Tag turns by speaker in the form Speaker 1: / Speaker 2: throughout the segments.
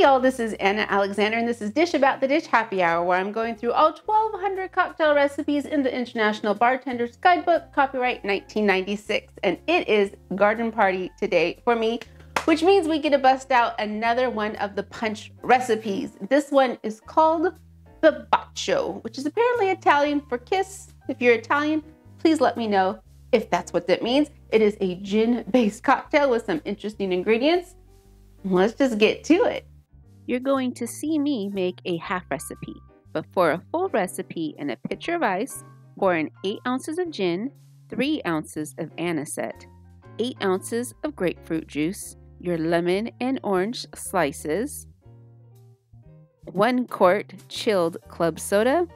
Speaker 1: Hey y'all, this is Anna Alexander and this is Dish About the Dish Happy Hour, where I'm going through all 1,200 cocktail recipes in the International Bartender's Guidebook, copyright 1996. And it is garden party today for me, which means we get to bust out another one of the punch recipes. This one is called the Bacio, which is apparently Italian for kiss. If you're Italian, please let me know if that's what that means. It is a gin-based cocktail with some interesting ingredients. Let's just get to it. You're going to see me make a half recipe, but for a full recipe in a pitcher of ice, pour in 8 ounces of gin, 3 ounces of anisette, 8 ounces of grapefruit juice, your lemon and orange slices, 1 quart chilled club soda,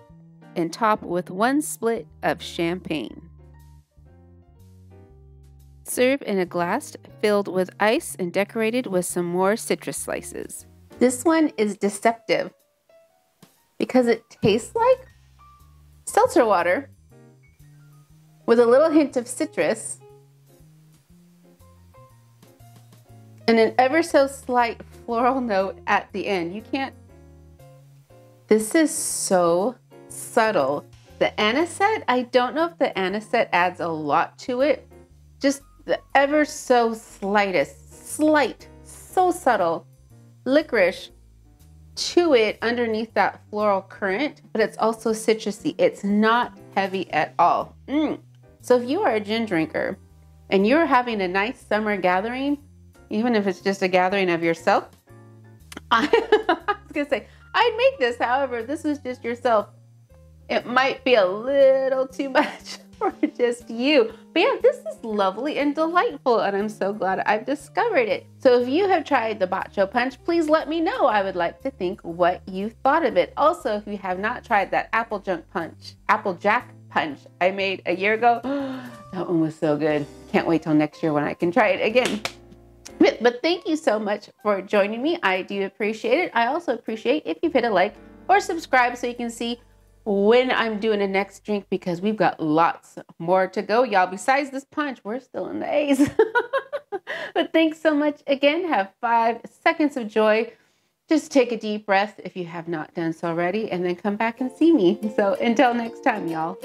Speaker 1: and top with 1 split of champagne. Serve in a glass filled with ice and decorated with some more citrus slices. This one is deceptive because it tastes like seltzer water with a little hint of citrus and an ever so slight floral note at the end. This is so subtle. The anisette, I don't know if the anisette adds a lot to it. Just the ever so slight, so subtle licorice to it underneath that floral current, but it's also citrusy. It's not heavy at all. So if you are a gin drinker and you're having a nice summer gathering, even if it's just a gathering of yourself, I was gonna say, I'd make this. However, this is just yourself. It might be a little too much for just you. But yeah, this is lovely and delightful, and I'm so glad I've discovered it. So if you have tried the Bacio Punch, please let me know. I would like to think what you thought of it. Also, if you have not tried that Applejack Punch I made a year ago, that one was so good. Can't wait till next year when I can try it again. But thank you so much for joining me. I do appreciate it. I also appreciate if you've hit a like or subscribe so you can see when I'm doing the next drink, because we've got lots more to go, y'all. Besides this punch, we're still in the A's. But thanks so much again. Have 5 seconds of joy. Just take a deep breath if you have not done so already, and then come back and see me. So until next time, y'all.